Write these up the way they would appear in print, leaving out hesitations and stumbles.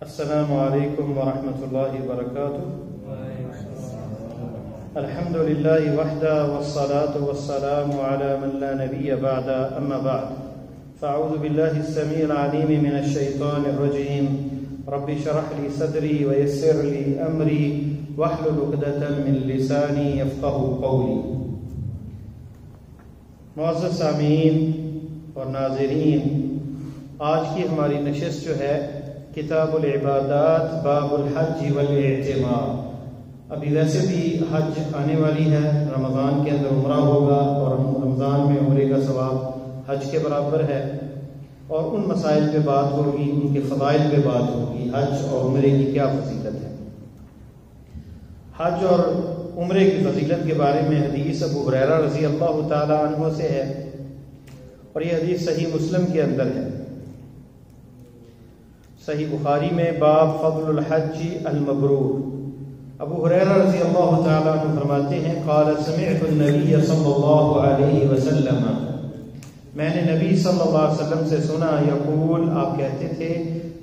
السلام علیکم ورحمۃ اللہ وبرکاتہ۔ الحمد للہ وحدہ والصلاة والسلام علی من لا نبی بعد، اما بعد فاعوذ باللہ السمیع العلیم من الشیطان الرجیم۔ رب اشرح لی صدری ویسر لی امری واحلل عقدۃ من لسانی یفقہوا قولی۔ معزز سامعین اور ناظرین، آج کی ہماری نشست جو ہے کتاب العبادات باب الحج والاعتمار۔ ابھی ویسے بھی حج آنے والی ہے، رمضان کے اندر عمرہ ہوگا اور رمضان میں عمرے کا ثواب حج کے برابر ہے، اور ان مسائل پہ بات ہوگی، ان کے فضائل پہ بات ہوگی، حج اور عمرے کی کیا فضیلت ہے۔ حج اور عمرے کی فضیلت کے بارے میں حدیث ابو ہریرہ رضی اللہ تعالی عنہ سے ہے، اور یہ حدیث صحیح مسلم کے اندر ہے۔ صحیح بخاری میں باب فضل الحج المبرور، ابو ہریرہ رضی اللہ تعالیٰ عنہ فرماتے ہیں قال سمعت النبی صلی اللہ علیہ وسلم، میں نے نبی صلی اللہ علیہ وسلم سے سنا، یقول، آپ کہتے تھے،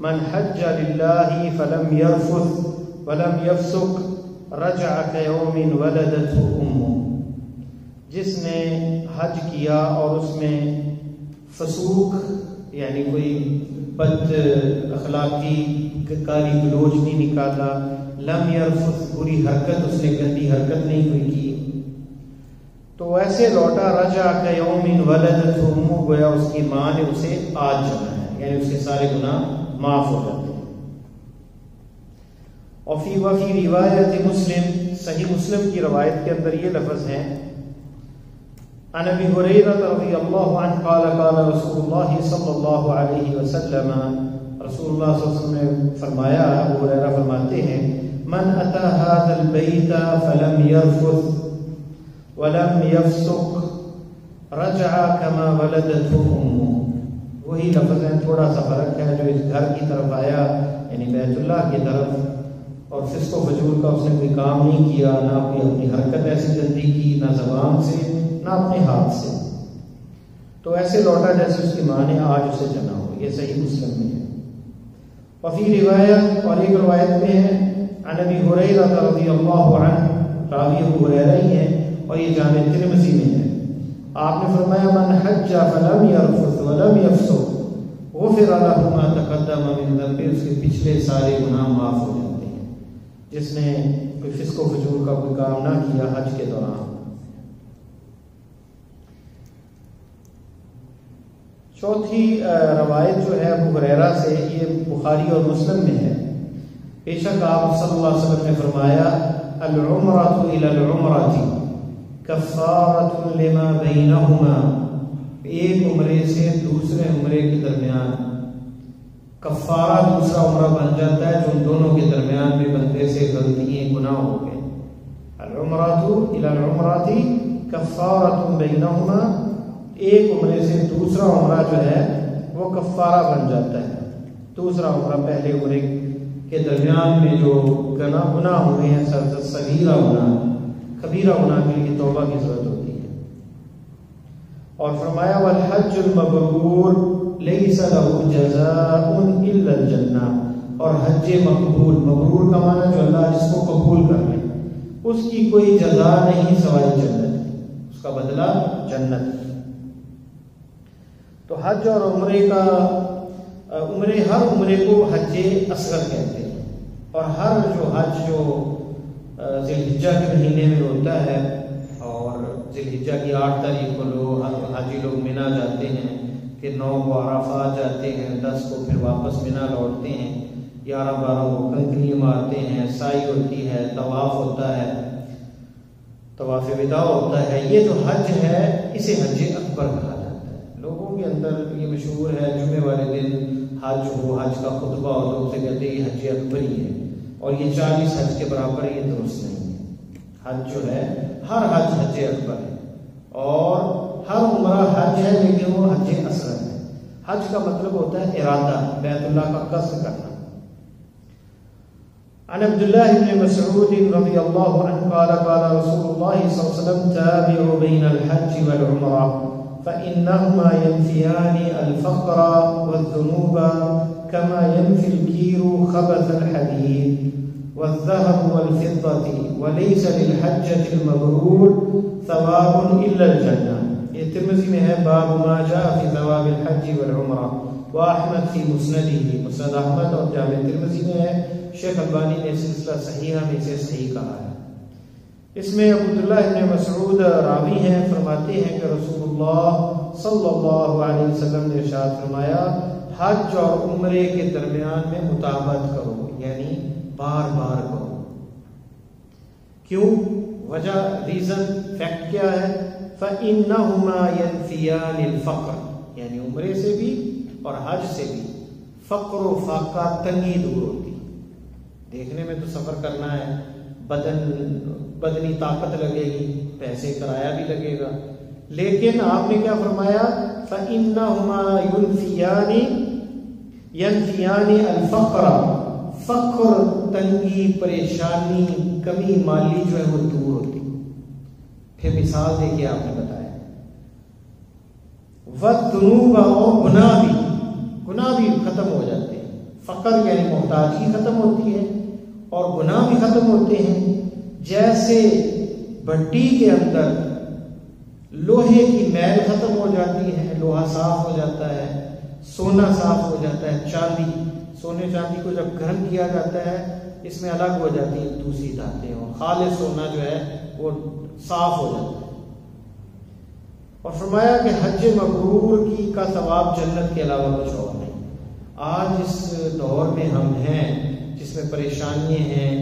من حج للہ فلم یرفث ولم یفسق رجع کیوم ولدته امہ، جس نے حج کیا اور اس میں فسوق یعنی کوئی بد اخلاقی گالی گلوچ نہیں نکالا، لم یرفث بری حرکت، اس نے گندی حرکت نہیں کوئی کی، تو ایسے لوٹا رجع کیوم ولدته امہ، گویا اس کی ماں نے اسے آج جنا ہے، یعنی اس کے سارے گناہ معاف ہو جاتے ہیں۔ اور فی روایت مسلم، صحیح مسلم کی روایت کے اندر یہ لفظ ہیں، عن ابی ہریرہ رضی اللہ عنہ قال قال رسول اللہ صلی اللہ علیہ وسلم، رسول اللہ صلی اللہ علیہ وسلم نے فرمایا، ابو ہریرہ فرماتے ہیں، من اتی ھذا البیت فلم یرفث ولم یفسق رجع کما ولدته امہ، وہی لفظ ہیں، تھوڑا سا فرق ہے، جو اس گھر کی طرف آیا یعنی بیت اللہ کی طرف، اور فسق و فجور کا اس نے کوئی کام نہیں کیا، نہ کوئی اپنی حرکت ایسی گندی کی، نہ زبان سے نہ اپنے ہاتھ سے، تو ایسے لوٹا جیسے اس کی ماں نے آج اسے جنا ہو۔ یہ صحیح مسلم میں ہے۔ وفی روایت، اور ایک روایت میں ہے، عن ابی ہریرہ رضی اللہ عنہ، راوی ابو ہریرہ ہی ہے، اور یہ جامع ترمذی میں ہے، آپ نے فرمایا من حج فلم یرفث ولم یفسق غفر له ما تقدم من ذنبہ، اس کے پچھلے سارے گناہ معاف ہو جاتے ہیں، جس نے کوئی فسق و فجور کا کوئی کام نہ کیا حج کے دوران۔ چوتھی روایت جو ہے ابو ہریرہ سے، یہ بخاری اور مسلم میں ہے، بے شک آپ صلی اللہ علیہ وسلم نے فرمایا، العمرۃ الی العمرۃ کفارۃ لما بینہما، ایک عمرے سے دوسرے عمرے کے درمیان کفارہ، دوسرا عمرہ بن جاتا ہے جو ان دونوں کے درمیان میں بندے سے غلطیاں گناہ ہو گئے۔ العمرۃ الی العمرۃ کفارۃ بینہما، ایک عمرے سے دوسرا عمرہ جو ہے وہ کفارہ بن جاتا ہے، دوسرا عمرہ پہلے عمرے کے درمیان میں جو گناہ ہوئے ہیں، صغیرہ گناہ، کبیرہ گناہ کے لیے توبہ کی ضرورت ہوتی ہے۔ اور فرمایا والحج المبرور لیس له جزاء الا الجنہ، اور حج مقبول، مبرور کا معنی جو اللہ جس کو قبول کر لے، اس کی کوئی جزا نہیں سوائے جنت، اس کا بدلہ جنت۔ تو حج اور عمرے کا، ہر عمرے کو حج اصغر کہتے ہیں، اور ہر جو حج جو ذی الحجہ کے مہینے میں ہوتا ہے، اور ذی الحجہ کی 8 تاریخ کو حاجی لوگ منا جاتے ہیں، پھر 9 کو عرفات جاتے ہیں، 10 کو پھر واپس منا لوٹتے ہیں، 11-12 کو کنکریاں مارتے ہیں، سائی ہوتی ہے، طواف ہوتا ہے، طواف وداع ہوتا ہے۔ یہ جو حج ہے اسے حج اکبر کہا جاتا ہے۔ لوگوں کے اندر یہ مشہور ہے، جمعے والے دن حج ہو، حج کا خطبہ ہو تو اسے کہتے ہیں یہ حج اکبر ہی ہے، اور یہ 40 حج کے برابر، یہ درست نہیں ہے۔ حج جو ہے، ہر حج حج اکبر ہے، اور ہر عمرہ حج ہے، لیکن وہ حج اصغر ہے۔ حج کا مطلب ہوتا ہے ارادہ، بیت اللہ کا قصد کرنا۔ عن عبد الله بن مسعود رضی اللہ عنہ قال قال رسول اللہ صلی اللہ علیہ وسلم تابعوا بین الحج والعمرہ فإنهما ينفيان الفقر والذنوب كما ينفي الكير خبث الحديد والذهب والفضة وليس للحجة المبرور ثواب إلا الجنة. یہ ترمذی میں ہے باب ما جاء في ثواب الحج والعمرہ، وأحمد في مسنده، مسند احمد اور جامع ترمذی میں ہے. شیخ البانی نے سلسلہ صحیحہ میں اسے صحیح کہا ہے. اس میں عبداللہ ابن مسعود راوی ہیں، فرماتے ہیں کہ رسول اللہ صلی اللہ علیہ وسلم نے ارشاد فرمایا حج اور عمرے کے درمیان میں مطابقت کرو، یعنی بار بار کرو. کیوں؟ وجہ، ریزن، فیکٹ کیا ہے؟ فَإِنَّهُمَا يَنْفِيَانِ الْفَقْرَ، یعنی عمرے سے بھی اور حج سے بھی فقر و فاقہ، تنگی دور ہوتی. دیکھنے میں تو سفر کرنا ہے، بدنی طاقت لگے گی، پیسے کرایہ بھی لگے گا، لیکن آپ نے کیا فرمایا؟ فَإِنَّهُمَا يَنْفِيَانِ الْفَقْرَ، فقر، تنگی، پریشانی، کمی مالی جو ہے وہ دور ہوتی. پھر مثال دے کے آپ نے بتایا وَالذُّنُوبَ، اور گناہ بھی ختم ہو جاتے ہیں. فقر یعنی محتاجی ختم ہوتی ہے اور گناہ بھی ختم ہوتے ہیں. جیسے بھٹی کے اندر لوہے کی میل ختم ہو جاتی ہے، لوہا صاف ہو جاتا ہے، سونا صاف ہو جاتا ہے، چاندی، سونے چاندی کو جب گرم کیا جاتا ہے اس میں الگ ہو جاتی ہیں دوسری دھاتیں، اور خالص سونا جو ہے وہ صاف ہو جاتا ہے. اور فرمایا کہ حج مبرور کی کا ثواب جنت کے علاوہ کچھ اور نہیں. آج اس دور میں ہم ہیں جس میں پریشانیاں ہیں،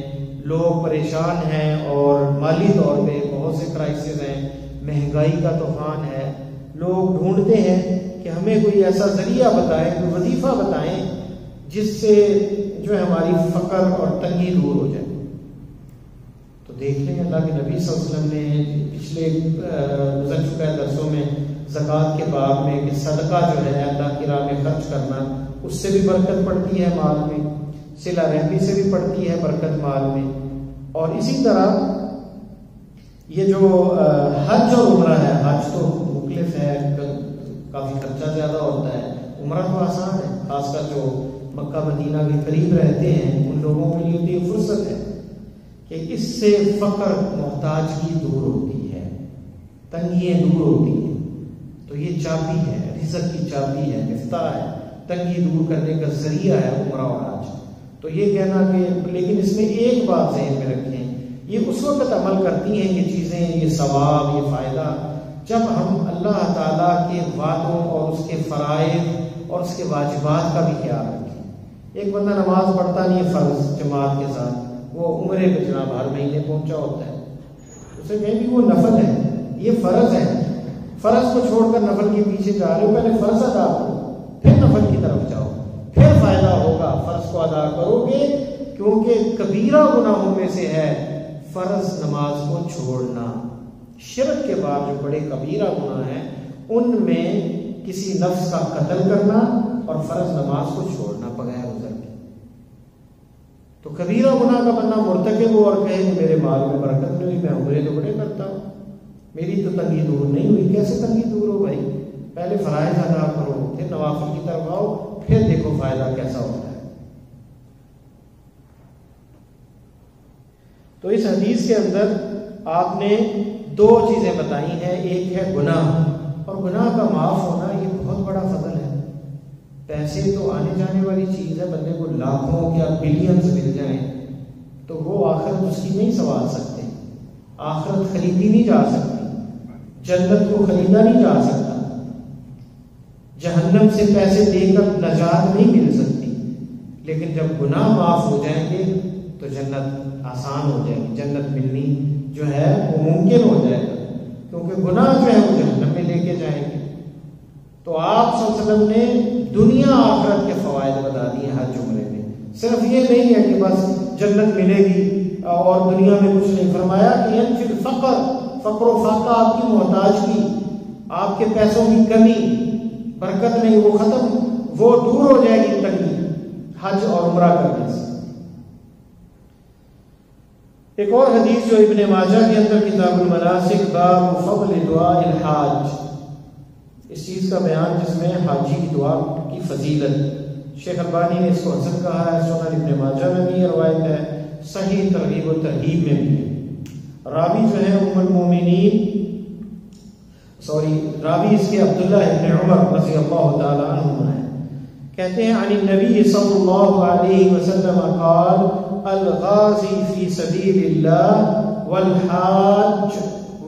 لوگ پریشان ہیں اور مالی طور پہ بہت سے کرائسس ہیں، مہنگائی کا طوفان ہے. لوگ ڈھونڈتے ہیں کہ ہمیں کوئی ایسا ذریعہ بتائیں، کوئی وظیفہ بتائیں جس سے جو ہے ہماری فقر اور تنگی دور ہو جائے. تو دیکھ لیں اللہ کے نبی صلی اللہ علیہ وسلم نے پچھلے گزر چکا ہے درسوں میں زکوٰۃ کے باب میں کہ صدقہ جو ہے اللہ کی راہ میں خرچ کرنا، اس سے بھی برکت پڑتی ہے مال میں، صلہ رحمی سے بھی پڑتی ہے برکت مال میں. اور اسی طرح یہ جو حج اور عمرہ ہے، حج تو مختلف ہے، کافی خرچہ زیادہ ہوتا ہے، عمرہ تو آسان ہے. خاص کر جو مکہ مدینہ کے قریب رہتے ہیں ان لوگوں کے لیے تو یہ فرصت ہے کہ اس سے فقر، محتاجگی دور ہوتی ہے، تنگیاں دور ہوتی ہیں. تو یہ چابی ہے، رزق کی چابی ہے، مفتاح ہے، تنگی دور کرنے کا ذریعہ ہے عمرہ اور حج. تو یہ کہنا کہ، لیکن اس میں ایک بات ذہن میں رکھیں، یہ اس وقت عمل کرتی ہیں یہ چیزیں، یہ ثواب، یہ فائدہ، جب ہم اللہ تعالیٰ کے وعدوں اور اس کے فرائض اور اس کے واجبات کا بھی خیال رکھیں. ایک بندہ نماز پڑھتا نہیں ہے فرض جماعت کے ساتھ، وہ عمرے پہ جناب ہر مہینے پہنچا ہوتا ہے، اسے کہیں بھی وہ نفل ہے، یہ فرض ہے. فرض کو چھوڑ کر نفل کے پیچھے جا رہے ہو، پہلے فرض ادا کرو پھر نفل کی طرف جاؤ، پھر فائدہ ہوگا. فرض کو ادا کرو گے، کیونکہ کبیرہ گناہوں میں سے ہے فرض نماز کو چھوڑنا. شرک کے بعد جو بڑے کبیرہ گناہ ہیں ان میں کسی نفس کا قتل کرنا اور فرض نماز کو چھوڑنا بغیر عذر کے. تو کبیرہ گناہ کا بندہ مرتکب ہو اور کہے کہ میرے مال میں برکت نہیں ہوئی، میں عمرے تو بڑے کرتا ہوں، میری تو تنگی دور نہیں ہوئی. کیسے تنگی دور ہو بھائی؟ پہلے فرائض ادا کرو، پھر نوافل کی طرف آؤ، پھر دیکھو فائدہ کیسا ہوتا ہے. تو اس حدیث کے اندر آپ نے دو چیزیں بتائی ہیں. ایک ہے گناہ، اور گناہ کا معاف ہونا یہ بہت بڑا فضل ہے. پیسے تو آنے جانے والی چیز ہے، بندے کو لاکھوں یا بلینز مل جائیں تو وہ آخرت اس کی نہیں سنوار سکتے. آخرت خریدی نہیں جا سکتی، جنت کو خریدا نہیں جا سکتا، جہنم سے پیسے دے کر نجات نہیں مل سکتی. لیکن جب گناہ معاف ہو جائیں گے تو جنت آسان ہو جائے گی، جنت ملنی جو ہے وہ ممکن ہو جائے گا، کیونکہ گناہ جو ہے وہ جہنم میں لے کے جائیں گے. تو آپ صلی اللہ علیہ وسلم نے دنیا آخرت کے فوائد بتا دیے حج عمرے میں. صرف یہ نہیں ہے کہ بس جنت ملے گی اور دنیا میں کچھ نہیں. فرمایا کہ ينفي الفقر، فقر و فاقہ، آپ کی محتاجگی، آپ کے پیسوں کی کمی، برکت نہیں، وہ ختم، وہ دور ہو جائے گی تنگی حج اور عمرہ کرنے سے. ایک اور حدیث جو ابن ماجہ کے اندر کتاب المناسک باب فضل دعاء الحاج، اس چیز کا بیان جس میں حاجی کی دعا کی فضیلت، شیخ البانی نے اس کو حسن کہا ہے، سنن ابن ماجہ میں بھی یہ روایت ہے، صحیح ترغیب و ترہیب میں بھی ہے۔ راوی جو ہے راوی اس کے عبداللہ ابن عمر رضی اللہ تعالی عنہما ہے، کہتے ہیں عن النبی صلی اللہ علیہ وسلم قال الغازی فی سبیل اللہ والحاج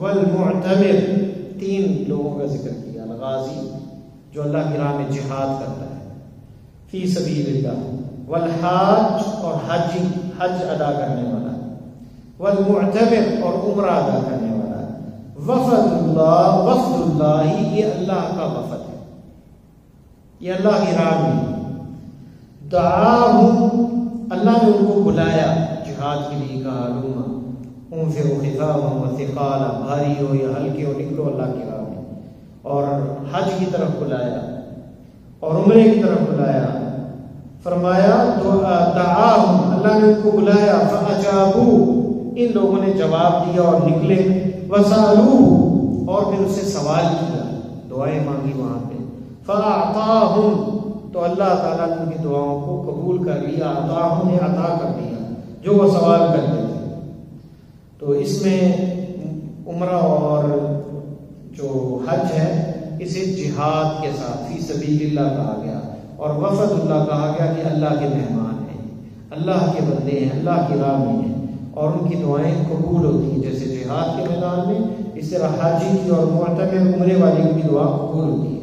والمعتمر، 3 لوگوں کا ذکر کیا۔ الغازی جو اللہ کی راہ میں جہاد کرتا ہے، فی سبیل اللہ، والحاج اور حج ادا کرنے والا، والمعتمر اور عمرہ ادا کرنے والا، وفد اللہ یہ اللہ کا وفد ہے، یہ اللہ کی راہ میں۔ دعاہم اللہ نے ان کو بلایا جہاد کے لیے، کہا لوما انفروا خفافا وثقالا، بھاری ہو یا ہلکے ہو نکلو اللہ کی راہ میں، اور حج کی طرف بلایا اور عمرے کی طرف بلایا۔ فرمایا دعاہم اللہ نے ان کو بلایا، فاجابوا ان لوگوں نے جواب دیا اور نکلے، وسالوه اور پھر اس سے سوال کیا، دعائیں مانگی وہاں پہ، فاعطاہم تو اللہ تعالیٰ نے ان کی دعاؤں کو قبول کر لیا، عطاہم نے عطا کر دیا جو وہ سوال کرتے تھے۔ تو اس میں عمرہ اور جو حج ہے اسے جہاد کے ساتھ فی سبیل اللہ کہا گیا، اور وفد اللہ کہا گیا کہ اللہ کے مہمان ہیں، اللہ کے بندے ہیں، اللہ کی راہ میں ہیں، اور ان کی دعائیں قبول ہوتی ہیں، جیسے جہاد کے میدان میں اس طرح حاجی کی اور معتمر عمرے والی کی دعا قبول ہوتی ہے۔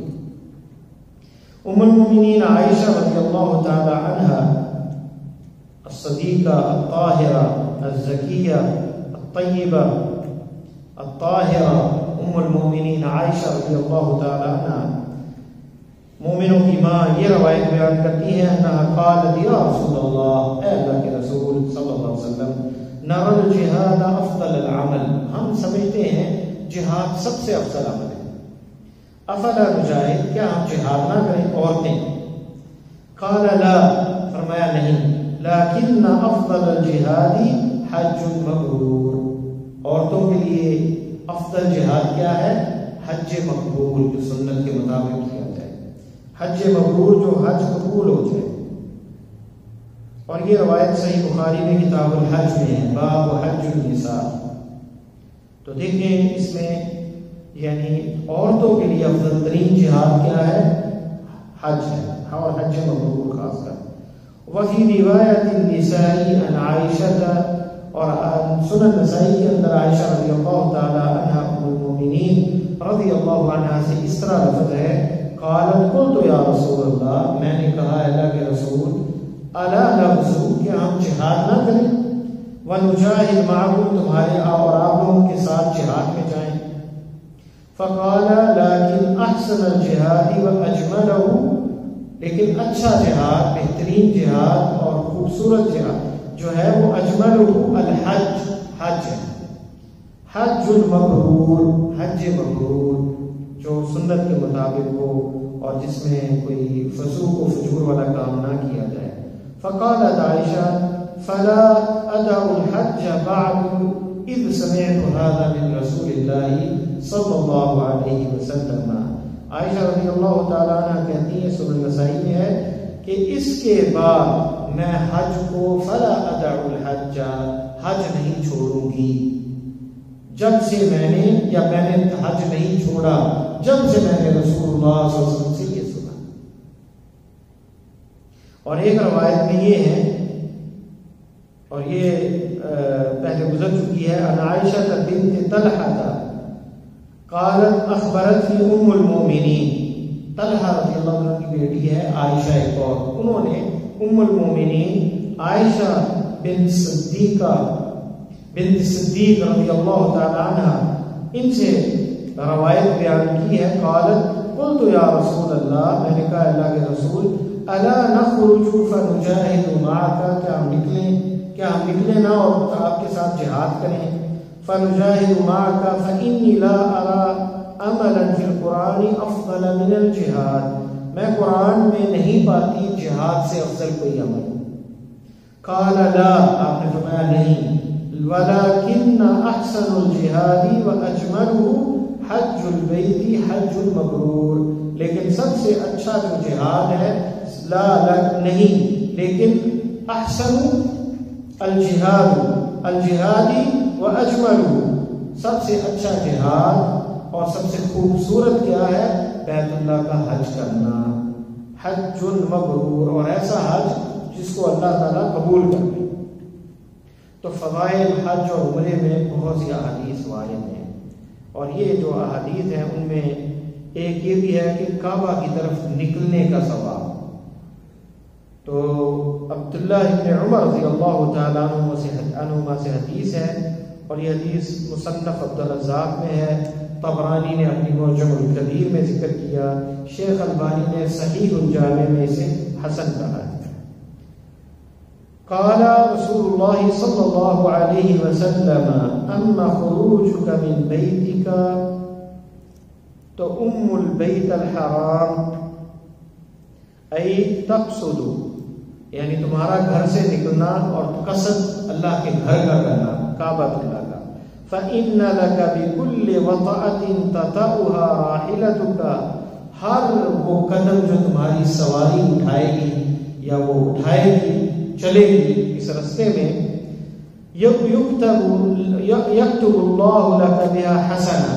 ام المؤمنین عائشہ رضی اللہ تعالی عنہا الصدیقہ الطاہرہ الزکیہ الطیبہ الطاہرہ، ام المؤمنین عائشہ رضی اللہ تعالی عنہا مومنوں کی ماں یہ روایت بیان کرتی ہے، انہا قالت یا رسول اللہ، اے اللہ کے رسول صلی اللہ علیہ وسلم، نرى الجہاد افضل العمل، ہم سمجھتے ہیں جہاد سب سے افضل عمل ہے، افلا نجاہد، کیا ہم جہاد نہ کریں عورتیں؟ قال لا، فرمایا نہیں، لیکن افضل الجہاد حج مبرور، عورتوں کے لیے افضل جہاد کیا ہے؟ حج مقبول، جو سنت کے مطابق کیا جائے، حج مبرور جو حج قبول ہو جائے۔ اور یہ روایت صحیح بخاری میں کتاب الحج میں ہے، باب حج النساء۔ تو دیکھیں اس میں یعنی عورتوں کے لیے افضل ترین جہاد کیا ہے؟ حج ہے، اور حج مبرور خاص کر۔ وفی روایت النساء عن عائشہ، اور سنن نسائی کے اندر عائشہ رضی اللہ تعالی عنہا ام المؤمنین رضی اللہ عنہا سے اس طرح لفظ ہے، قالت قلت یا رسول اللہ، میں نے کہا اللہ کے رسول، الا نغزو، کہ ہم جہاد نہ کریں، ونجاہد معکم، تمہارے اور آپ لوگوں کے ساتھ جہاد میں جائیں۔ فقال لیکن احسن الجہاد واجملہ، لیکن اچھا جہاد، بہترین جہاد اور خوبصورت جہاد جو ہے وہ اجملہ الحج، حج ہے، حج المبرور، حج مبرور جو سنت کے مطابق ہو اور جس میں کوئی فسوق و فجور والا کام نہ کیا جائے۔ فقالت عائشہ فلا ادع الحج بعد اذ سمعت هذا من رسول اللہ صلی اللہ علیہ وسلم۔ عائشہ رضی اللہ تعالیٰ عنہ کہتی ہیں، سنن نسائی میں ہے کہ اس کے بعد میں حج کو فلا ادع الحج، حج نہیں چھوڑوں گی، جب سے میں نے حج نہیں چھوڑا جب سے میں نے رسول اللہ صلی اللہ علیہ وسلم سے یہ سنا۔ اور ایک روایت میں یہ ہے، اور یہ پہلے گزر چکی ہے، ان عائشہ بنت طلحہ قالت اخبرتنی ام المؤمنین، طلحہ رضی اللہ عنہ کی بیٹی ہے عائشہ ایک اور، انہوں نے ام المؤمنین عائشہ بنت صدیق رضی اللہ تعالی عنہ ان سے روایت بیان کی ہے، قالت قلت یا رسول اللہ، میں نے کہا اللہ کے رسول، الا نخرج فنجاہد معک، کیا ہم نکلیں نا اور آپ کے ساتھ جہاد کریں؟ فنجاہد معک فانی لا ارى عملا فی القرآن افضل من الجہاد، میں قرآن میں نہیں پاتی جہاد سے افضل کوئی عمل۔ قال لا، آپ نے فرمایا نہیں، ولكن احسن الجہاد واجملہ حج البیت حج المبرور، لیکن سب سے اچھا جو جہاد ہے، لا نہیں، لیکن احسن الجہادی و اجمل، سب سے اچھا جہاد اور سب سے خوبصورت کیا ہے؟ بیت اللہ کا حج کرنا، حج مبرور، اور ایسا حج جس کو اللہ تعالیٰ قبول کر لے۔ تو فضائل حج اور عمرے میں بہت سی احادیث وارد ہیں، اور یہ جو احادیث ہیں ان میں ایک یہ بھی ہے کہ کعبہ کی طرف نکلنے کا ثواب۔ تو عبداللہ ابن عمر رضی اللہ تعالیٰ عنہما سے حدیث ہے، اور یہ حدیث مصنف عبدالرزاق میں ہے، طبرانی نے اپنی معجم الکبیر میں ذکر کیا، شیخ البانی نے صحیح الجامع میں اسے حسن کہا ہے۔ قال رسول اللہ صلی اللہ علیہ وسلم اما خروجك من بیتک، تو البیت الحرام ای تقصد، یعنی تمہارا گھر سے نکلنا اور قصد اللہ کے گھر کا کرنا، کعبۃ اللہ کا، فإن لك بكل وطأة تطأها راحلتك، ہر وہ قدم جو تمہاری سواری اٹھائے گی یا وہ اٹھائے گی، چلے گی اس رستے میں، یکتب اللہ لك بها حسنہ،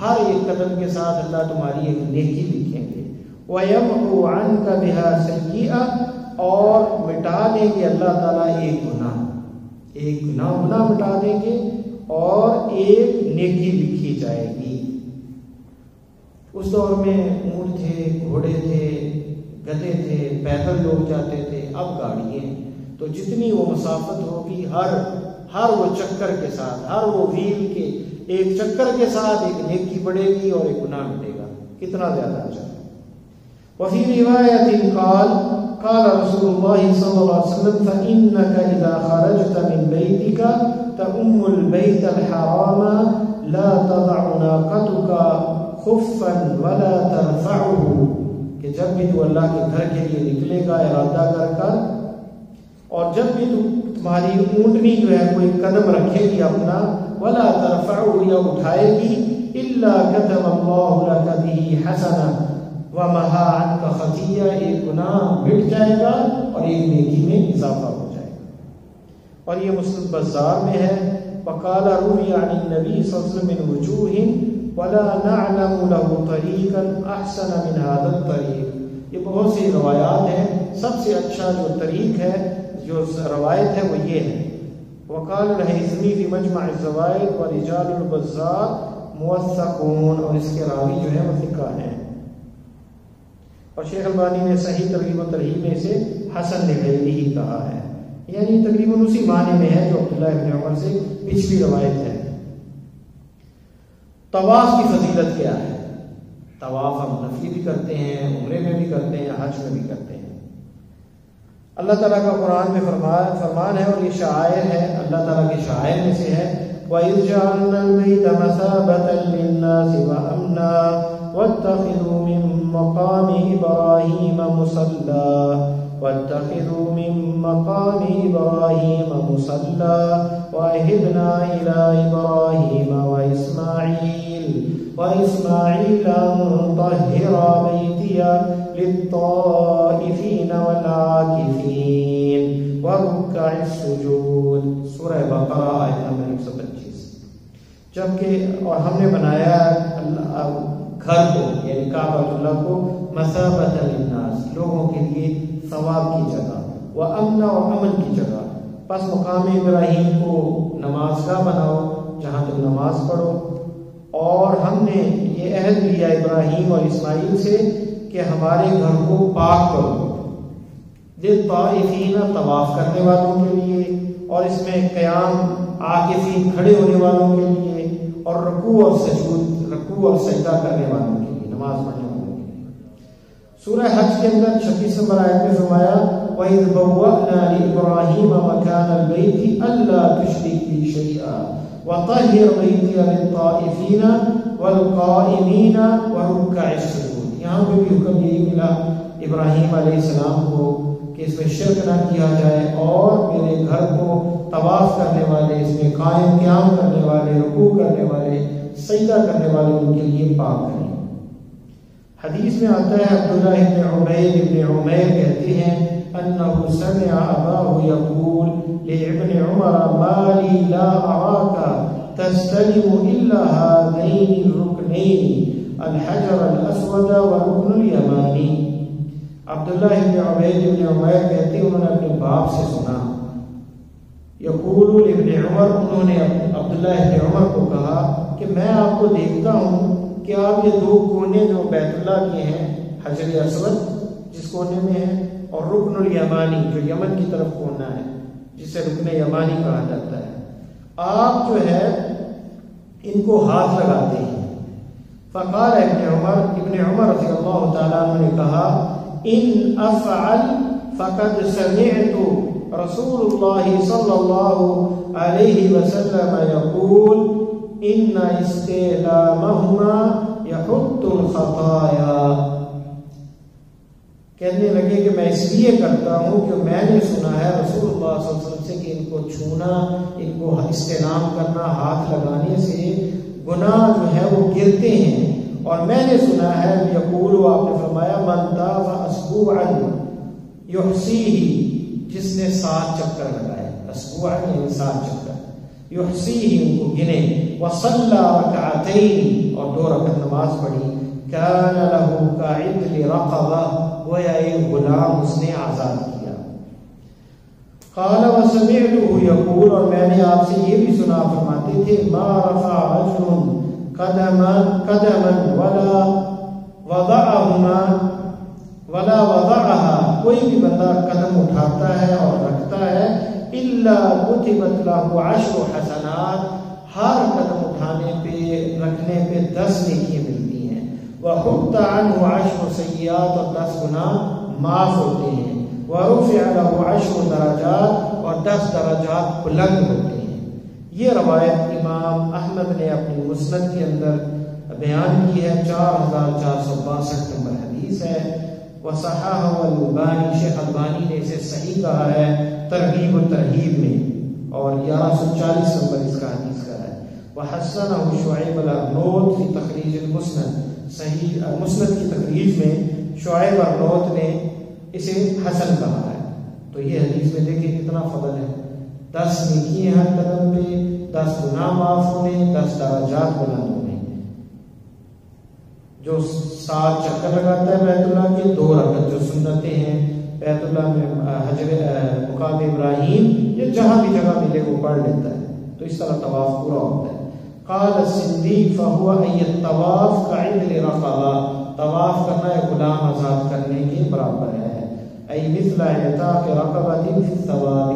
ہر ایک قدم کے ساتھ اللہ تمہاری ایک نیکی لکھیں گے، وَيَمْحُو عَنْكَ بِهَا سَيِّئَةً، اور مٹا دیں گے اللہ تعالیٰ ایک گناہ مٹا دیں گے اور ایک نیکی لکھی جائے گی۔ اس دور میں اونٹ تھے، گھوڑے تھے، گدھے تھے، پیدل لوگ جاتے تھے، اب گاڑیاں، تو جتنی وہ مسافت ہوگی ہر وہ چکر کے ساتھ، ہر وہ ویل کے ایک چکر کے ساتھ ایک نیکی بڑھے گی اور ایک گناہ مٹے گا، کتنا زیادہ اچھا ہے۔ وفي روایت قال رسول اللہ صلی اللہ علیہ وسلم فإنك إذا خرجت من بيتك تؤم البيت الحرام لا تضع ناقتك خفا ولا ترفعه، کہ جب بھی تو اللہ کے گھر کے لیے نکلے گا ارادہ کر کر، اور جب بھی تمہاری اونٹنی جو ہے کوئی قدم رکھے گی اپنا، ولا ترفعه، یا اٹھائے گی، الا كتب الله لك به حسنہ ومحا عنك خطیہ، ایک گناہ مٹ جائے گا اور ایک نیکی میں اضافہ ہو جائے گا۔ اور یہ مسلم بزار میں ہے، وقال روی عن النبی صلی اللہ علیہ وسلم من وجوہ ولا نعلم له طریقا احسن من هذا الطریق، یہ بہت سی روایات ہیں، سب سے اچھا جو طریق ہے، جو روایت ہے وہ یہ ہے۔ وقال الہیثمی فی مجمع الزوائد ورجال البزار موثقون، اور اس کے راوی جو ہے وہ ثقہ ہیں، اور شیخ البانی نے صحیح ترغیب و ترہیب میں اسے حسن لغیرہ ہی کہا ہے، یعنی تقریباً اسی معنی میں ہے جو عبداللہ ابن عمر سے پچھلی روایت ہے۔ طواف کی فضیلت کیا ہے؟ طواف ہم نفلی بھی کرتے ہیں، عمرے میں بھی کرتے ہیں، حج میں بھی کرتے ہیں۔ اللہ تعالیٰ کا قرآن میں فرمان ہے، اور یہ شعائر ہے، اللہ تعالیٰ کے شعائر میں سے ہے، وَإِذْ جَعَلْنَا الْبَيْتَ مَثَابَةً لِلنَّاسِ وَأَمْنًا وَاتَّخِذُوا مِن مَّقَامِ إِبْرَاهِيمَ مُصَلًّى وَعَهِدْنَا إِلَىٰ إِبْرَاهِيمَ وَإِسْمَاعِيلَ أَن طَهِّرَا بَيْتِيَ لِلطَّائِفِينَ وَالْعَاكِفِينَ وَرُكَّعِ السُّجُودِ، سورہ بقرہ آیت نمبر 125۔ جبکہ اور ہم نے بنایا گھر کو، یعنی کعبۃ اللہ کو، مثابۃ للناس، لوگوں کے لیے ثواب کی جگہ، وامن، اور امن کی جگہ، پس مقام ابراہیم کو نماز گاہ بناؤ جہاں تم نماز پڑھو، اور ہم نے یہ عہد لیا ابراہیم اور اسماعیل سے کہ ہمارے گھر کو پاک کرو، للطائفین، طواف کرنے والوں کے لیے، اور اس میں قیام، عاکفین، کھڑے ہونے والوں کے لیے، اور رکوع اور سجدہ کرنے والوں کے لیے، نماز پڑھنے والوں کے لیے۔ سورہ حج کے اندر 26 نمبر آیت میں فرمایا وَإِذْ بَوَّأْنَا لِإِبْرَاهِيمَ مَكَانَ الْبَيْتِ أَلَّا تُشْرِكْ بِي شَيْئًا وَطَهِّرْ بَيْتِيَ لِلطَّائِفِينَ وَالْقَائِمِينَ وَرُكَّعِ السُّجُودِ، یہاں پہ بھی حکم یہی ملا ابراہیم علیہ السلام کو کہ اس میں شرک نہ کیا جائے، اور میرے گھر کو طواف کرنے والے، اس میں قائم قیام کرنے والے، رکوع کرنے والے، سجدہ کرنے والے ان کے لیے پاک کریں۔ حدیث میں آتا ہے عبداللہ ابن عبید ابن عمیر کہتے ہیں انه سمع اباه يقول لابن عمر ما لي لا اراك تستلم الا هذين الركنين الحجر الاسود والركن اليماني. عبداللہ ابن عبید ابن عمیر کہتے ہیں انہوں نے اپنے باپ سے سنا یقول ابن عمر، انہوں نے عبداللہ ابن عمر کو کہا کہ میں آپ کو دیکھتا ہوں کہ آپ یہ دو کونے جو بیت اللہ کے ہیں، حجر اسود جس کونے میں ہے اور رکن الیمانی جو یمن کی طرف کونا ہے جسے رکن یمانی کہا جاتا ہے، آپ جو ہے ان کو ہاتھ لگاتے ہیں. فقال ابن عمر رضی اللہ تعالیٰ عنہ نے کہا ان افعل فقد سمعت رسول اللہ صلی اللہ علیہ وسلم یقول ان استعلامہما یحط الخطایا. کہنے لگے کہ میں اس لیے کرتا ہوں کہ میں نے سنا ہے رسول اللہ صلی اللہ علیہ وسلم سے کہ ان کو چھونا، ان کو استعلام کرنا، ہاتھ لگانے سے گناہ جو ہے وہ گرتے ہیں. اور میں نے سنا ہے یقول، آپ نے فرمایا من طاف اسبوعا یحصیہ، جس نے 7 چکر لگائے، اسبوعا یعنی 7 چکر، یحصیہ ان کو گنے، وصلی رکعتین اور 2 رکعت نماز پڑھی، کان لہ کعدل رقبہ، گویا ایک غلام اس نے آزاد کیا. قال وسمعته یقول، اور میں نے آپ سے یہ بھی سنا فرماتے تھے ما رفع رجل قدما ولا وضعها، کوئی بھی بندہ قدم اٹھاتا ہے اور رکھتا ہے الا كتبت له 10 حسنات، ہر قدم اٹھانے پہ رکھنے پہ 10 نیکیاں ملتی ہیں. وحط عنه 10 سیئات، اور 10 گناہ معاف ہوتے ہیں. ورفع له 10 درجات، اور 10 درجات بلند ہوتے ہیں. یہ روایت امام احمد نے اپنی مسند کے اندر بیان کی ہے، 4462 نمبر حدیث ہے. وصححہ البانی، شیخ البانی نے اسے صحیح کہا ہے ترغیب و ترہیب میں، اور 1140 نمبر اس کا حدیث کا ہے. وحسنہ شعیب الارنوط فی تخریج المسند، صحیح مسند کی تخریج میں شعیب الارنوط نے اسے حسن کہا ہے. تو یہ حدیث میں دیکھیں کتنا فضل ہے، 10 نیکی ہر قدم پہ، 10 گناہ معاف ہونے، 10 درجات بلند ہونے. جو 7 چکر لگاتا ہے بیت اللہ کے، 2 رکعت جو سنتیں ہیں بیت اللہ میں، حجر مقام ابراہیم، یہ جہاں بھی جگہ ملے وہ پڑھ لیتا ہے، تو اس طرح طواف پورا ہوتا ہے. قال السندی فهو ای الطواف كعدل رقبہ، طواف کرنا ہے غلام آزاد کرنے کے برابر ہے. ای مثل اعتاق رقبۃ فی الثواب،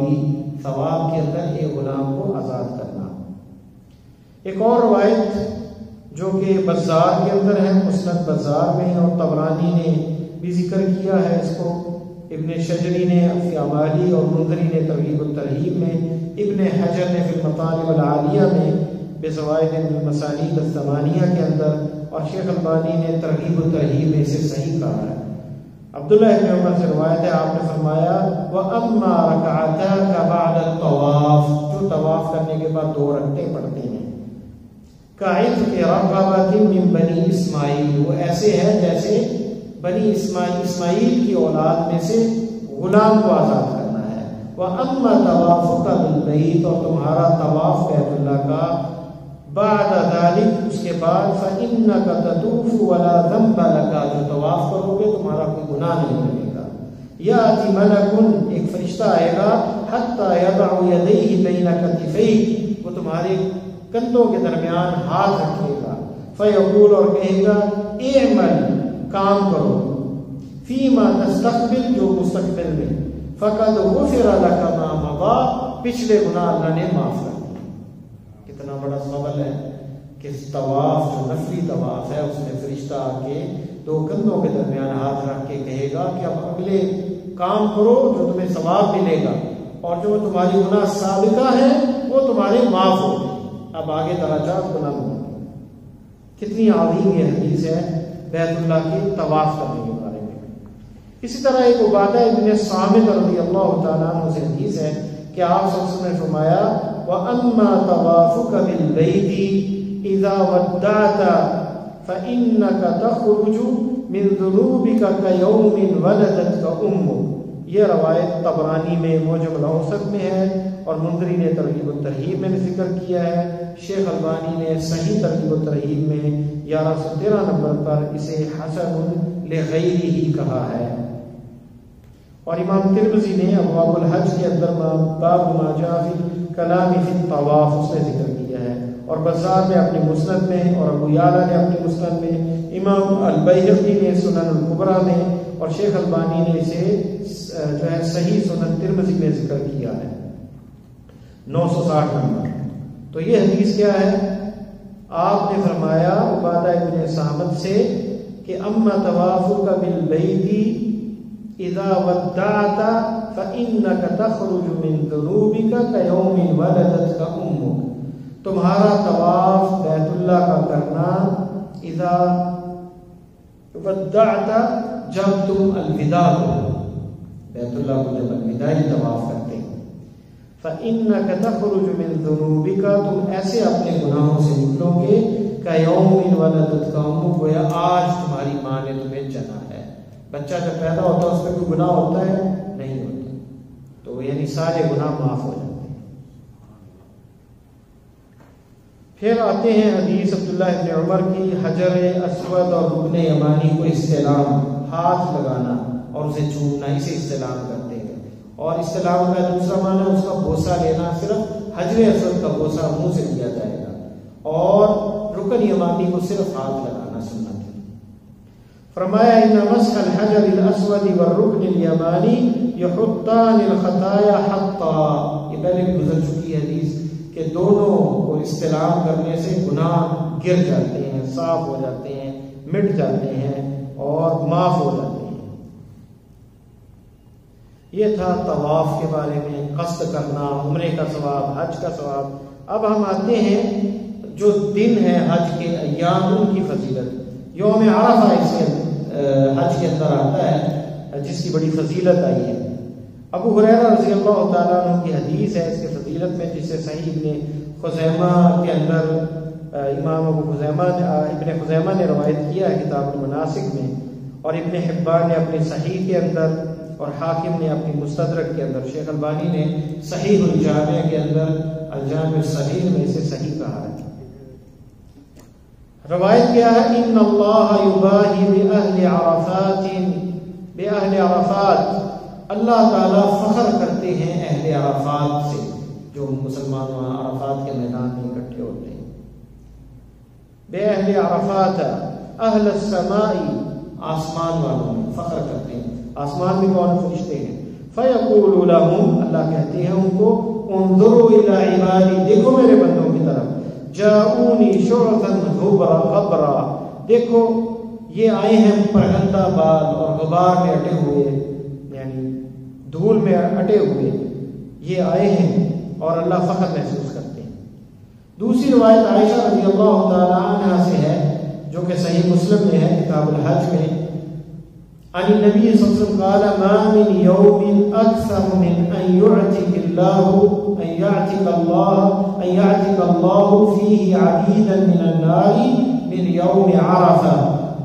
ثواب کے اندر ایک غلام کو آزاد کرنا. ایک اور روایت جو کہ بزار کے اندر ہے، مسند بزار میں، اور طبرانی نے بھی ذکر کیا ہے اس کو، ابن شجری نے فی اعمالی اور منذری نے ترغیب الترہیب میں، ابن حجر نے فی المطالب العالیہ میں بزوائد المسانید الثمانیہ کے اندر، اور شیخ البانی نے ترغیب الترہیب میں اسے صحیح کہا ہے. عبداللہ ابن عمر سے روایت ہے، آپ نے فرمایا وَأَمَّا رَكَعَتَاكَ بَعْدَ الطَّوَافِ، جو طواف کرنے کے بعد 2 رکعتیں پڑھتے ہیں، كَعِتْقِ رَقَبَةٍ مِّن بنی اسماعیل، وہ ایسے ہے جیسے بنی اسماعیل کی اولاد میں سے غلام کو آزاد کرنا ہے. وَأَمَّا طَوَافُكَ بِالْبَيْتِ، اور تمہارا طواف بیت اللہ کا، بعد ذلك، اس کے بعد، فإنك تطوف ولا ذنب لك، جو طواف کرو گے تمہارا کوئی گناہ نہیں لگے گا. یأتی ملک، ایک فرشتہ آئے گا، حتی یضع یدیہ بین کتفیک، وہ تمہارے کندھوں کے درمیان ہاتھ رکھے گا. فیقول، اور کہے گا اعمل، کام کرو، فیما تستقبل، جو مستقبل میں، فقد غفر لك ما مضى، پچھلے گناہ اللہ نے معاف کر دیا. کتنا بڑا فضل ہے کہ طواف جو نفلی طواف ہے اس میں فرشتہ آ کے 2 کندھوں کے درمیان ہاتھ رکھ کے کہے گا کہ اب اگلے کام کرو جو تمہیں ثواب ملے گا، اور جو تمہاری گناہ سابقہ ہے وہ تمہارے معاف ہو، اب آگے درجات بلند ہوں. کتنی عظیم یہ حدیث ہے بیت اللہ کی طواف کرنے کے بارے میں. اسی طرح ایک عبادہ ابن صامت رضی اللہ تعالیٰ عنہ سے حدیث ہے کہ آپ صلی اللہ علیہ وسلم نے فرمایا وَأَمَّا طَوَافُكَ بِالْبَيْتِ إِذَا وَدَّعْتَ فَإِنَّكَ تَخْرُجُ من ذنوبک کیوم ولدتک امک. یہ روایت طبرانی میں معجم الاوسط میں ہے اور منذری نے ترغیب و ترہیب میں ذکر کیا ہے. شیخ البانی نے صحیح ترغیب و ترہیب میں 1113 نمبر پر اسے حسن لغیرہ کہا ہے. اور امام ترمذی نے ابواب الحج کے اندر باب ما جاء فی کلام فی الطواف اس میں ذکر کیا ہے. اور بزار نے اپنی مسند میں اور ابو یعلا نے اپنی مسند میں، امام البیہقی نے سنن الکبریٰ میں، اور شیخ البانی نے اسے جو ہے صحیح سنن ترمذی میں ذکر کیا ہے 960 نمبر. تو یہ حدیث کیا ہے؟ آپ نے فرمایا عبادہ بن صامت سے کہ اما طوافک بالبیت اذا ودعت فانک تخرج من ذنوبک کیوم ولدتک امک. تمہارا طواف بیت اللہ کا کرنا اذا ودعت جب تم الوداع کرو، بیت اللہ کو جب الوداعی طواف کرتے ہو، فإنک تخرج من ذنوبک تم ایسے اپنے گناہوں سے نکلو گے کیوم ولدتک امک گویا آج تمہاری ماں نے تمہیں جنا ہے. بچہ جب پیدا ہوتا ہے اس پہ کوئی گناہ ہوتا ہے؟ نہیں ہوتا. تو یعنی سارے گناہ معاف ہو جاتے ہیں. پھر آتے ہیں حدیث عبداللہ ابن عمر کی، حجر اسود اور رکن یمانی کو استلام، ہاتھ لگانا اور اسے چومنا، اسے استلام کرتے ہیں. اور استلام کا دوسرا معنی اس کا بوسہ لینا، صرف حجر اسود کا بوسہ منہ سے لیا جائے گا، اور رکن یمانی کو صرف ہاتھ لگانا سنت ہے. فرمایا ان مسح الحجر الاسود والرکن الیمانی یحطان الخطایا حطا. یہ پہلے بھی گزر چکی حدیث کہ دونوں کو استلام کرنے سے گناہ گر جاتے ہیں، صاف ہو جاتے ہیں، مٹ جاتے ہیں اور معاف ہو جاتے ہیں. یہ تھا طواف کے بارے میں، قصد کرنا، عمرے کا ثواب، حج کا ثواب. اب ہم آتے ہیں جو دن ہے حج کے ایام، ان کی فضیلت. یوم عرفہ اس کے حج کے اندر آتا ہے جس کی بڑی فضیلت آئی ہے. ابو ہریرہ رضی اللہ تعالیٰ عنہ کی حدیث ہے اس کے فضیلت میں، جسے صحیح ابن خزیمہ کے اندر امام ابن خزیمہ نے روایت کیا ہے کتاب المناسک میں، اور ابن حبان نے اپنی صحیح کے اندر، اور حاکم نے اپنی مستدرک کے اندر، شیخ البانی نے صحیح الجامع کے اندر الجامع الصغیر میں اسے صحیح کہا ہے. روایت کیا ہے ان اللہ یباہی بأہل عرفات، اللہ تعالیٰ فخر کرتے ہیں اہل عرفات سے، جو مسلمان وہاں عرفات کے میدان میں اکٹھے ہوتے ہیں. بأہل عرفات اہل السماء، آسمان والوں میں فخر کرتے ہیں. آسمان میں کون؟ فرشتے ہیں. فیقول لهم، اللہ کہتے ہیں ان کو، انظروا الی عبادی، دیکھو میرے بندوں کی طرف، جاؤنی شعثا غبرا، دیکھو یہ آئے ہیں پرگندہ بال اور غبار میں اٹے ہوئے، یعنی دھول میں اٹے ہوئے یہ آئے ہیں، اور اللہ فخر محسوس کرتے ہیں. دوسری روایت عائشہ رضی اللہ تعالی عنہا سے ہے جو کہ صحیح مسلم میں ہے کتاب الحج میں، عن النبی صلی اللہ علیہ وسلم قال ما من يوم اكثر من ان يعتق الله فيه عبيدا من النار من يوم عرفة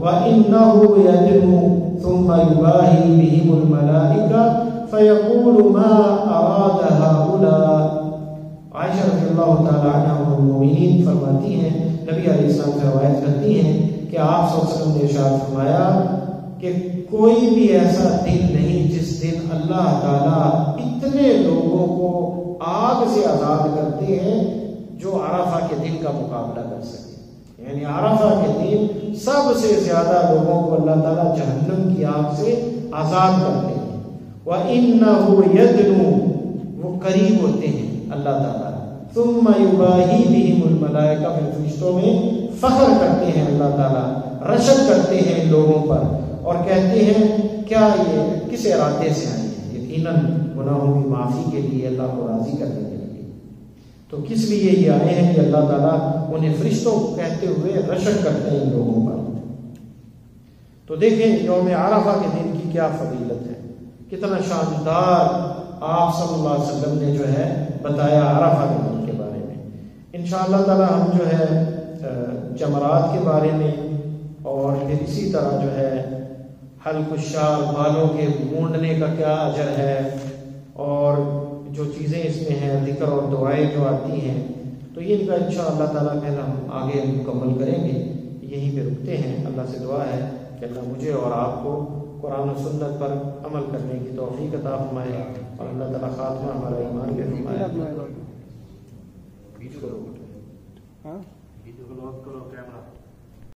وإنه يدنو ثم يباهي بهم الملائكة فيقول ما أراد هؤلاء. عائشہ رضی اللہ تعالی عنہ ام المؤمنین فرماتی ہیں، نبی علیہ السلام سے روایت کرتی ہیں کہ آپ صلی اللہ علیہ وسلم نے ارشاد فرمایا کہ کوئی بھی ایسا دن نہیں جس دن اللہ تعالیٰ اتنے لوگوں کو آگ سے آزاد کرتے ہیں جو عرفہ کے دن کا مقابلہ کر سکے. یعنی عرفہ کے دن سب سے زیادہ لوگوں کو اللہ تعالیٰ جہنم کی آگ سے آزاد کرتے ہیں. وَإِنَّهُ يَدْنُو، وہ قریب ہوتے ہیں اللہ تعالیٰ. ثُمَّ يُبَاهِي بِهِمُ الْمَلَائِكَةُ، پھر فرشتوں میں فخر کرتے ہیں اللہ تعالیٰ، رشک کرتے ہیں ان لوگوں پر اور کہتے ہیں کیا یہ کس ارادے سے آئے ہیں؟ یقیناً گناہوں کی معافی کے لیے، اللہ کو راضی کرنے کے لیے. تو کس لیے یہ آئے ہیں کہ اللہ تعالیٰ انہیں فرشتوں کو کہتے ہوئے رشک کرتے ہیں ان لوگوں پر. تو دیکھیں یوم عرفہ کے دن کی کیا فضیلت ہے، کتنا شاندار آپ صلی اللہ علیہ وسلم نے جو ہے بتایا عرفہ کے دن کے بارے میں. انشاءاللہ تعالیٰ ہم جو ہے جمرات کے بارے میں اور پھر اسی طرح جو ہے حلق الشعر بالوں کے مونڈنے کا کیا اجر ہے، اور جو چیزیں اس میں ہیں ذکر اور دعائیں جو آتی ہیں، تو یہ ان کا انشاءاللہ تعالیٰ پھر ہم آگے مکمل کریں گے. یہیں پہ رکتے ہیں. اللہ سے دعا ہے کہ اللہ مجھے اور آپ کو قرآن و سنت پر عمل کرنے کی توفیق عطا فرمائے، اور اللہ تعالیٰ خاتمہ ہمارا ایمان پہ فرمائے.